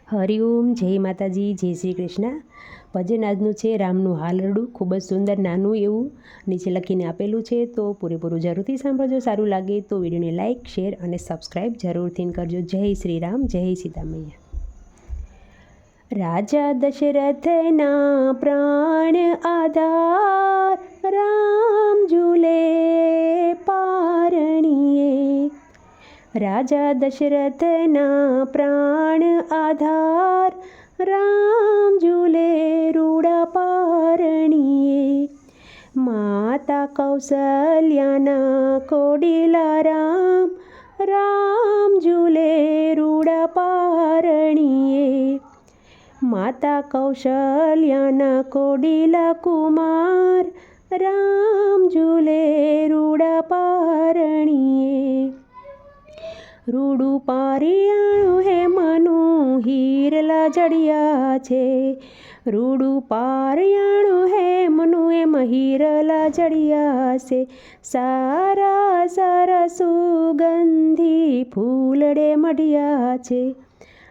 હરિઓમ, જય માતાજી, જય શ્રી કૃષ્ણ. ભજન આજનું છે રામનું હાલરડું. ખૂબ જ સુંદર નાનું એવું નીચે લખીને આપેલું છે, તો પૂરેપૂરું જરૂરથી સાંભળજો. સારું લાગે તો વિડીયોને લાઇક, શેર અને સબસ્ક્રાઈબ જરૂરથી કરજો. જય શ્રી રામ, જય સીતા મૈયા. રાજા દશરથના પ્રાણ આધાર, રામ ઝૂલે પારણીએ. રાજા દશરથના પ્રાણ આધાર, રામ ઝૂલે રૂડા પારણીએ. માતા કૌશલ્યાના કોડીલા રામ, રામ ઝૂલે રૂડા પારણીએ. માતા કૌશલ્યાના કોડીલા કુમાર, રામ ઝૂલે રૂડા પારણીએ. રૂડું પારિયાણું હે મનુ હીરલા જડિયા છે. રૂડું પારિયાણું હે મનુ એમ હીરલા જડિયા છે. સારા સારા સુગંધી ફૂલડે મઢિયા છે.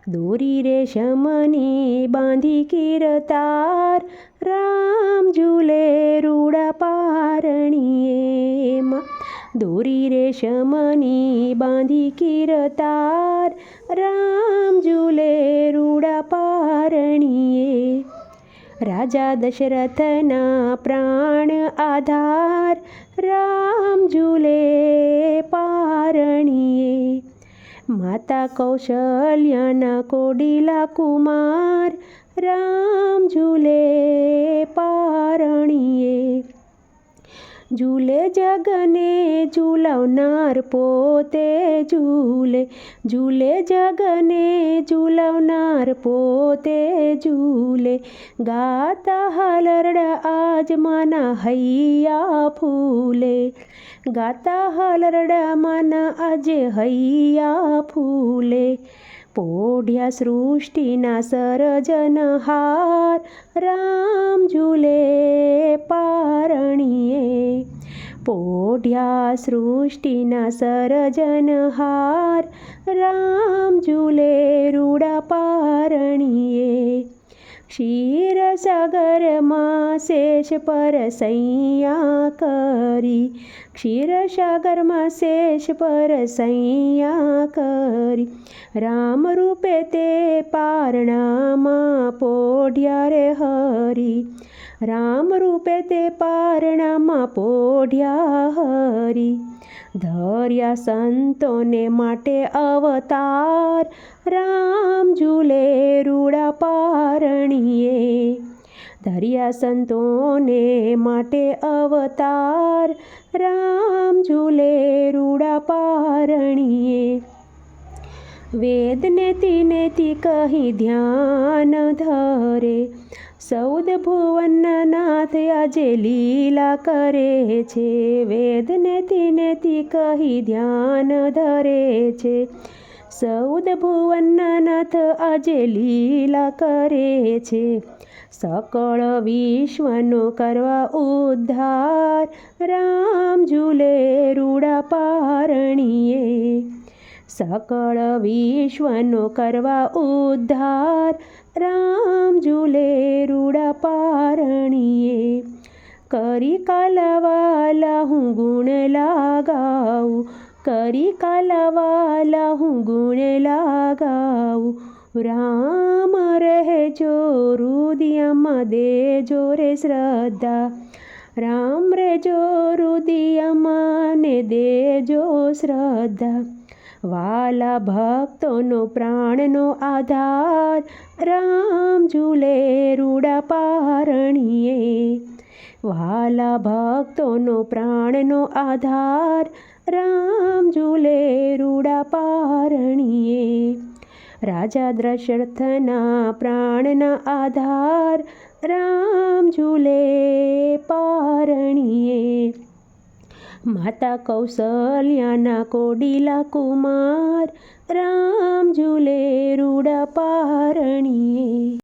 દોરી રેશમની બાંધી કીરતાર, રામ ઝૂલે રૂડા પારણીએ. દોરી રેશમની બાંધી કીરતાર, રામ ઝૂલે રૂડા પારણીએ. રાજા દશરથના પ્રાણ આધાર, રામ ઝૂલે પારણીએ. માતા કૌશલ્યાના કોડીલા કુમાર, રામ ઝૂલે પારણીએ. ઝૂલે જગને ઝૂલાવનાર પોતે ઝૂલે. ઝૂલે જગને ઝૂલાવનાર પોતે ઝૂલે. ગાતા હાલરડા આજ માના હૈયા ફૂલે. ગાતા હાલરડા માના આજે હૈયા ફૂલે. પોઢ્યા સૃષ્ટિના સર્જનહાર, રામ ઝૂલે પારણીએ. પોઢ્યા સૃષ્ટિના સર્જનહાર, રામ ઝૂલે રૂડા પારણીએ. ક્ષીરસાગરમાં શેષ પર સૈયા કરી. ક્ષીરસાગરમાં શેષ પર સૈયા કરી. રામ રૂપે તે પારણામાં પોઢ્યા રે હરી. રામ રૂપે તે પારણામાં પોઢ્યા હરી. ધર્યા સંતોને માટે અવતાર, રામ ઝૂલે રૂડા પારણીએ. ધર્યા સંતોને માટે અવતાર, રામ ઝૂલે રૂડા પારણીએ. વેદ નેતિ નેતિ કહી ધ્યાન ધરે. સૌદ ભુવનના નાથ આજે લીલા કરે છે. વેદ નેતિ નેતિ કહી ધ્યાન ધરે છે. સૌદ ભુવનના નાથ આજે લીલા કરે છે. સકળ વિશ્વનો કરવા ઉદ્ધાર, રામ ઝૂલે રૂડા પારણીએ. સકળ વિશ્વનો કરવા ઉદ્ધાર, રામ ઝૂલે રૂડા પારણીએ. કરી કાલાવાલા હું ગુણ લાગાવું. કરી કાલાવાલા હું ગુણ લાગાવું. રામ રહેજો હૃદયમાં દેજો રે શ્રદ્ધા. રામ રહેજો હૃદયમાં ને દેજો શ્રદ્ધા. વાલા ભક્તોનો પ્રાણનો આધાર, રામ ઝૂલે રૂડા પારણીએ. વાલા ભક્તોનો પ્રાણનો આધાર, રામ ઝૂલે રૂડા પારણીએ. રાજા દશરથના પ્રાણના આધાર, રામ ઝૂલે પારણીએ. માતા કૌશલ્યાના કોડીલા કુમાર, રામ ઝૂલે રૂડા પારણીએ.